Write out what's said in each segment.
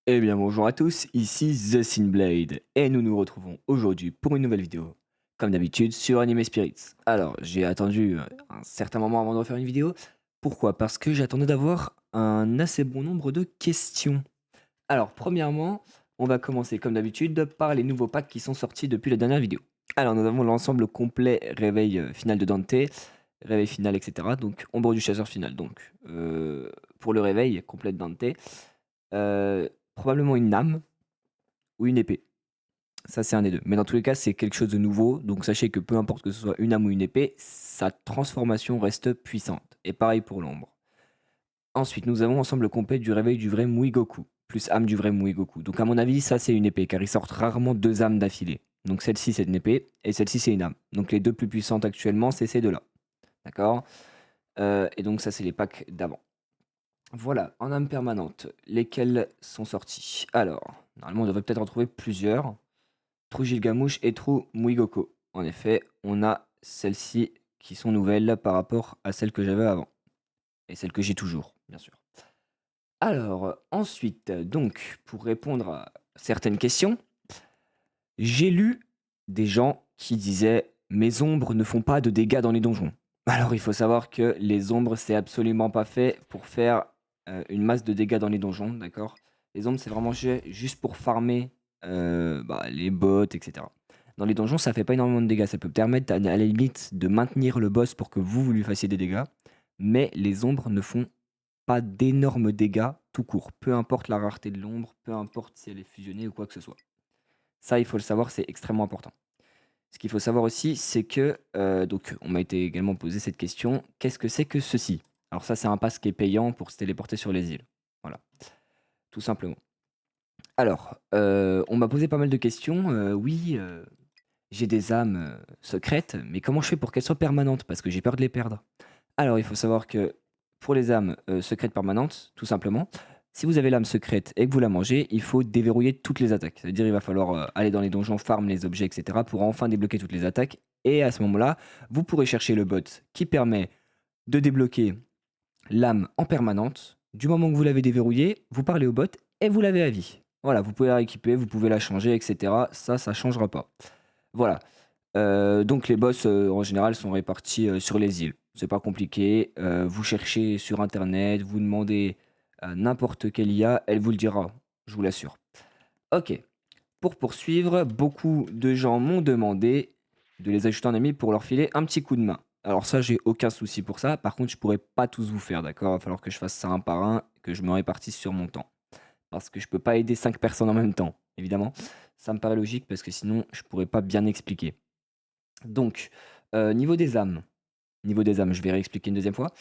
Eh bien bonjour à tous, ici The Blade et nous nous retrouvons aujourd'hui pour une nouvelle vidéo, comme d'habitude sur Anime Spirits. Alors j'ai attendu un certain moment avant de refaire une vidéo. Pourquoi? Parce que j'attendais d'avoir un assez bon nombre de questions. Alors premièrement, on va commencer comme d'habitude par les nouveaux packs qui sont sortis depuis la dernière vidéo. Alors nous avons l'ensemble complet réveil final de Dante, réveil final etc. Donc ombre du chasseur final. Donc pour le réveil complet de Dante, probablement une âme ou une épée. Ça, c'est un des 2. Mais dans tous les cas, c'est quelque chose de nouveau, donc sachez que peu importe que ce soit une âme ou une épée, sa transformation reste puissante. Et pareil pour l'ombre. Ensuite, nous avons ensemble complet du réveil du vrai Muigoku, plus âme du vrai Muigoku. Donc à mon avis, ça c'est une épée, car ils sortent rarement 2 âmes d'affilée. Donc celle-ci c'est une épée, et celle-ci c'est une âme. Donc les 2 plus puissantes actuellement, c'est ces 2-là. D'accord? Et donc ça c'est les packs d'avant. Voilà, en âme permanente, lesquels sont sortis? Alors, normalement on devrait peut-être en trouver plusieurs. Trou Gilgamouche et Trou Muigoko. En effet, on a celles-ci qui sont nouvelles par rapport à celles que j'avais avant. Et celles que j'ai toujours, bien sûr. Alors, ensuite, donc, pour répondre à certaines questions, j'ai lu des gens qui disaient mes ombres ne font pas de dégâts dans les donjons. Alors, il faut savoir que les ombres, c'est absolument pas fait pour faire une masse de dégâts dans les donjons, d'accord? Les ombres, c'est vraiment juste pour farmer les bots, etc. Dans les donjons, ça fait pas énormément de dégâts. Ça peut permettre à la limite de maintenir le boss pour que vous lui fassiez des dégâts. Mais les ombres ne font pas d'énormes dégâts tout court. Peu importe la rareté de l'ombre, peu importe si elle est fusionnée ou quoi que ce soit. Ça, il faut le savoir, c'est extrêmement important. Ce qu'il faut savoir aussi, c'est que, donc on m'a été également posé cette question: «Qu'est-ce que c'est que ceci?» Alors ça, c'est un pass qui est payant pour se téléporter sur les îles. Voilà, tout simplement. Alors, on m'a posé pas mal de questions, oui, j'ai des âmes, secrètes, mais comment je fais pour qu'elles soient permanentes? Parce que j'ai peur de les perdre. Alors, il faut savoir que pour les âmes, secrètes permanentes, tout simplement, si vous avez l'âme secrète et que vous la mangez, il faut déverrouiller toutes les attaques. C'est-à-dire, il va falloir, aller dans les donjons, farm les objets et cetera pour enfin débloquer toutes les attaques et à ce moment-là, vous pourrez chercher le bot qui permet de débloquer l'âme en permanente. Du moment que vous l'avez déverrouillée, vous parlez au bot et vous l'avez à vie. Voilà, vous pouvez la rééquiper, vous pouvez la changer et cetera. Ça changera pas. Voilà. Donc les boss, en général sont répartis, sur les îles. C'est pas compliqué, vous cherchez sur internet, vous demandez à n'importe quelle IA, elle vous le dira, je vous l'assure. OK, pour poursuivre, beaucoup de gens m'ont demandé de les ajouter en ami pour leur filer un petit coup de main. Alors ça, j'ai aucun souci pour ça, par contre, je pourrais pas tous vous faire, d'accord? Il va falloir que je fasse ça un par un, que je me répartisse sur mon temps. Parce que je peux pas aider 5 personnes en même temps, évidemment. Ça me paraît logique parce que sinon je pourrais pas bien expliquer. Donc, niveau des âmes, je vais réexpliquer une deuxième fois.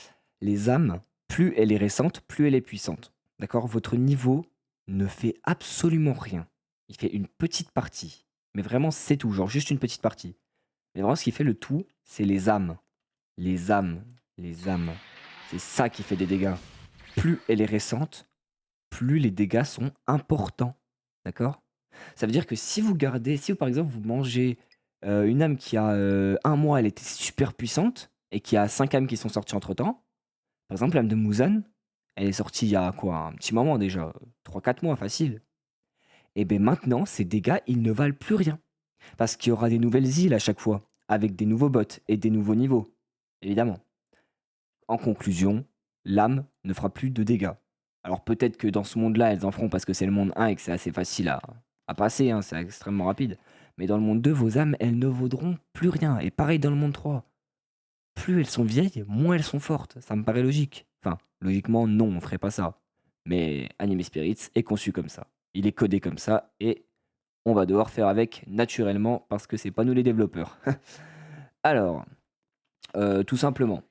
Les âmes, plus elle est récente, plus elle est puissante. D'accord? Votre niveau ne fait absolument rien. Il fait une petite partie, mais vraiment c'est tout, genre juste une petite partie. Mais vraiment ce qui fait le tout, c'est les âmes. Les âmes, les âmes. C'est ça qui fait des dégâts. Plus elle est récente, plus les dégâts sont importants. D'accord? Ça veut dire que si vous par exemple vous mangez, une âme qui a, 1 mois, elle était super puissante et qui a 5 âmes qui sont sorties entre-temps. Par exemple, l'âme de Muzan, elle est sortie il y a quoi? Un petit moment déjà, 3-4 mois facile. Et beh, maintenant ces dégâts, ils ne valent plus rien. Parce qu'il y aura des nouvelles îles à chaque fois, avec des nouveaux bots et des nouveaux niveaux, évidemment. En conclusion, l'âme ne fera plus de dégâts. Alors peut-être que dans ce monde-là, elles en feront parce que c'est le monde 1 et que c'est assez facile à passer, hein, c'est extrêmement rapide. Mais dans le monde 2, vos âmes, elles ne vaudront plus rien. Et pareil dans le monde 3. Plus elles sont vieilles, moins elles sont fortes. Ça me paraît logique. Enfin, logiquement, non, on ferait pas ça. Mais Anime Spirits est conçu comme ça. Il est codé comme ça et on va devoir faire avec naturellement parce que c'est pas nous les développeurs. Alors, tout simplement,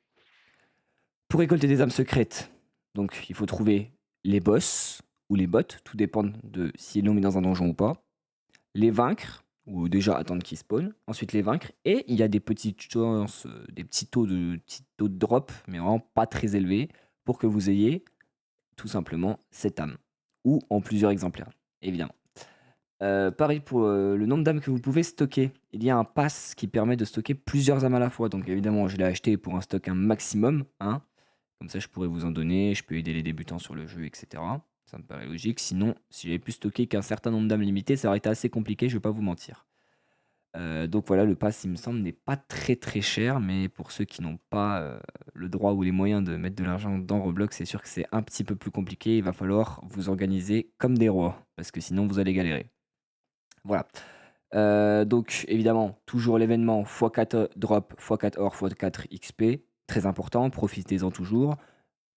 pour récolter des âmes secrètes, donc il faut trouver les boss ou les bots, tout dépend de si ils l'ont mis dans un donjon ou pas. Les vaincre, ou déjà attendre qu'ils spawnent, ensuite les vaincre, et il y a des petites chances, des petits taux de drop, mais vraiment pas très élevés, pour que vous ayez tout simplement cette âme, ou en plusieurs exemplaires, évidemment. Pareil pour le nombre d'âmes que vous pouvez stocker. Il y a un pass qui permet de stocker plusieurs âmes à la fois, donc évidemment je l'ai acheté pour un maximum, hein. Comme ça, je pourrais vous en donner, je peux aider les débutants sur le jeu, etc. Ça me paraît logique. Sinon, si j'avais pu stocker qu'un certain nombre d'âmes limitées, ça aurait été assez compliqué, je vais pas vous mentir. Donc voilà, le pass, il me semble, n'est pas très très cher, mais pour ceux qui n'ont pas le droit ou les moyens de mettre de l'argent dans Roblox, c'est sûr que c'est un petit peu plus compliqué. Il va falloir vous organiser comme des rois, parce que sinon vous allez galérer. Voilà. Donc évidemment, toujours l'événement x4 drop, x4 or, x4 XP. Très important, profitez-en toujours.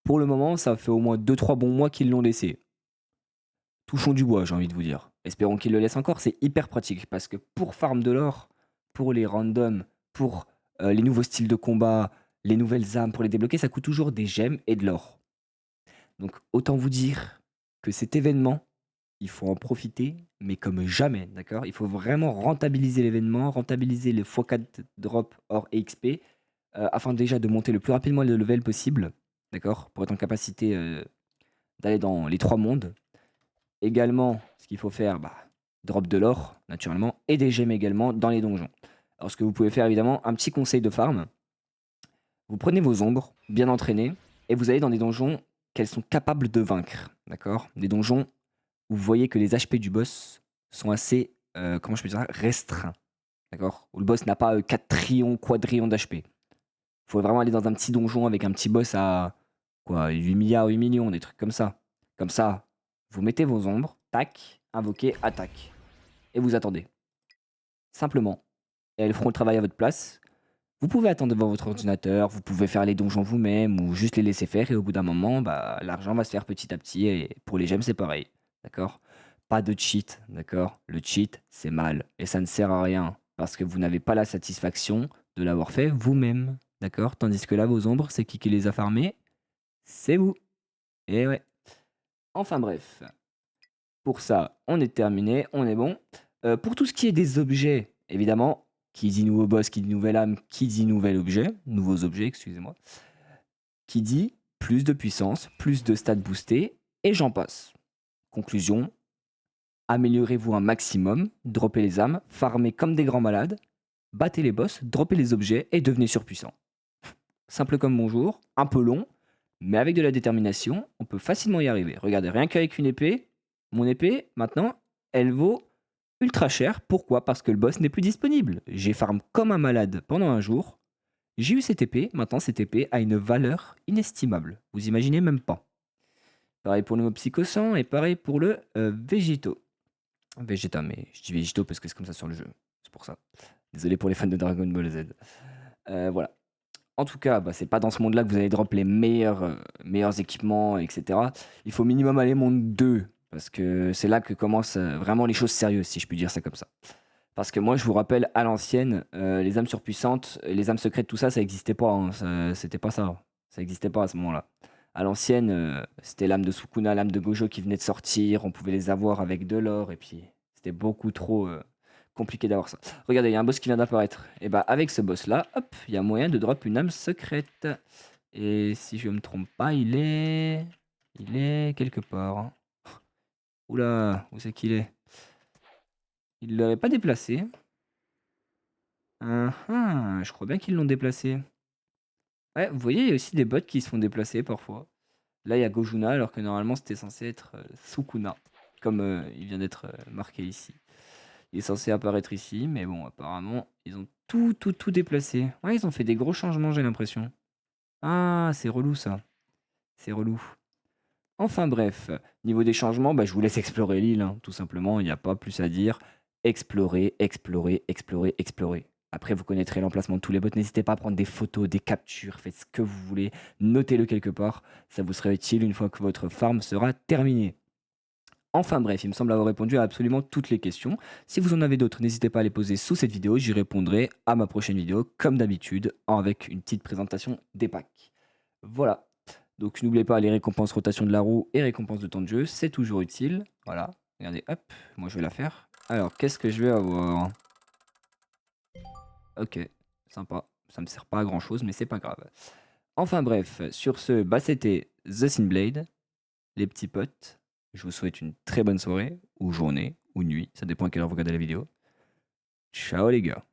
Pour le moment, ça fait au moins 2-3 bons mois qu'ils l'ont laissé. Touchons du bois, j'ai envie de vous dire. Espérons qu'ils le laissent encore, c'est hyper pratique parce que pour farm de l'or, pour les randoms, pour les nouveaux styles de combat, les nouvelles armes, pour les débloquer, ça coûte toujours des gemmes et de l'or. Donc autant vous dire que cet événement, il faut en profiter, mais comme jamais, d'accord? Il faut vraiment rentabiliser l'événement, rentabiliser le x4 drop or et XP, afin déjà de monter le plus rapidement le level possible, d'accord? Pour être en capacité d'aller dans les 3 mondes. Également, ce qu'il faut faire, bah, drop de l'or, naturellement, et des gemmes également dans les donjons. Alors, ce que vous pouvez faire, évidemment, un petit conseil de farm. Vous prenez vos ombres, bien entraînées, et vous allez dans des donjons qu'elles sont capables de vaincre. D'accord? Des donjons où vous voyez que les HP du boss sont assez, comment je peux dire ça, restreints. D'accord? Où le boss n'a pas 4 trillions, quadrillions d'HP. Il faut vraiment aller dans un petit donjon avec un petit boss à quoi, 8 milliards, 8 millions, des trucs comme ça. Comme ça, vous mettez vos ombres, tac, invoquez, attaque. Et vous attendez. Simplement. Et elles feront le travail à votre place. Vous pouvez attendre devant votre ordinateur, vous pouvez faire les donjons vous-même ou juste les laisser faire et au bout d'un moment, bah, l'argent va se faire petit à petit et pour les gemmes, c'est pareil. D'accord? Pas de cheat, d'accord? Le cheat, c'est mal et ça ne sert à rien parce que vous n'avez pas la satisfaction de l'avoir fait vous-même. D'accord? Tandis que là, vos ombres, c'est qui les a farmées? C'est vous. Et ouais. Enfin bref. Pour ça, on est terminé, on est bon. Pour tout ce qui est des objets, évidemment, qui dit nouveau boss, qui dit nouvelle âme, qui dit nouvel objet, nouveaux objets, excusez-moi, qui dit plus de puissance, plus de stats boostés, et j'en passe. Conclusion, améliorez-vous un maximum, droppez les âmes, farmez comme des grands malades, battez les boss, droppez les objets et devenez surpuissant. Simple comme bonjour, un peu long, mais avec de la détermination, on peut facilement y arriver. Regardez, rien qu'avec une épée, mon épée, maintenant, elle vaut ultra cher. Pourquoi? Parce que le boss n'est plus disponible. J'ai farm comme un malade pendant un jour. J'ai eu cette épée. Maintenant, cette épée a une valeur inestimable. Vous imaginez même pas. Pareil pour le mot psychosang et pareil pour le végéto. Vegeta, mais je dis végéto parce que c'est comme ça sur le jeu. C'est pour ça. Désolé pour les fans de Dragon Ball Z. Voilà. En tout cas, bah, c'est pas dans ce monde-là que vous allez drop les meilleurs équipements, etc. Il faut minimum aller monde 2, parce que c'est là que commencent vraiment les choses sérieuses, si je puis dire ça comme ça. Parce que moi, je vous rappelle, à l'ancienne, les âmes surpuissantes, les âmes secrètes, tout ça, ça n'existait pas. Hein, c'était pas ça. Ça n'existait pas à ce moment-là. À l'ancienne, c'était l'âme de Sukuna, l'âme de Gojo qui venait de sortir. On pouvait les avoir avec de l'or, et puis c'était beaucoup trop compliqué d'avoir ça. Regardez, il y a un boss qui vient d'apparaître. Et bah avec ce boss là, hop, il y a moyen de drop une âme secrète. Et si je me trompe pas, il est quelque part. Hein. Oula, où c'est qu'il est? Il l'aurait pas déplacé. Je crois bien qu'ils l'ont déplacé. Ouais, vous voyez, il y a aussi des bots qui se font déplacer parfois. Là, il y a Gojuna, alors que normalement c'était censé être Sukuna, comme il vient d'être marqué ici. Il est censé apparaître ici, mais bon, apparemment, ils ont tout déplacé. Ouais, ils ont fait des gros changements, j'ai l'impression. Ah, c'est relou ça. C'est relou. Enfin bref, niveau des changements, bah, je vous laisse explorer l'île, hein, tout simplement, il n'y a pas plus à dire. Explorer, explorer, explorer, explorer. Après, vous connaîtrez l'emplacement de tous les bots. N'hésitez pas à prendre des photos, des captures, faites ce que vous voulez. Notez-le quelque part. Ça vous sera utile une fois que votre farm sera terminée. Enfin bref, il me semble avoir répondu à absolument toutes les questions. Si vous en avez d'autres, n'hésitez pas à les poser sous cette vidéo. J'y répondrai à ma prochaine vidéo, comme d'habitude, avec une petite présentation des packs. Voilà. Donc n'oubliez pas les récompenses rotation de la roue et récompenses de temps de jeu, c'est toujours utile. Voilà. Regardez, hop, moi je vais la faire. Alors, qu'est-ce que je vais avoir? Ok, sympa. Ça me sert pas à grand chose, mais c'est pas grave. Enfin bref, sur ce, bah c'était The Sinblade, les petits potes. Je vous souhaite une très bonne soirée, ou journée, ou nuit, ça dépend à quelle heure vous regardez la vidéo. Ciao les gars.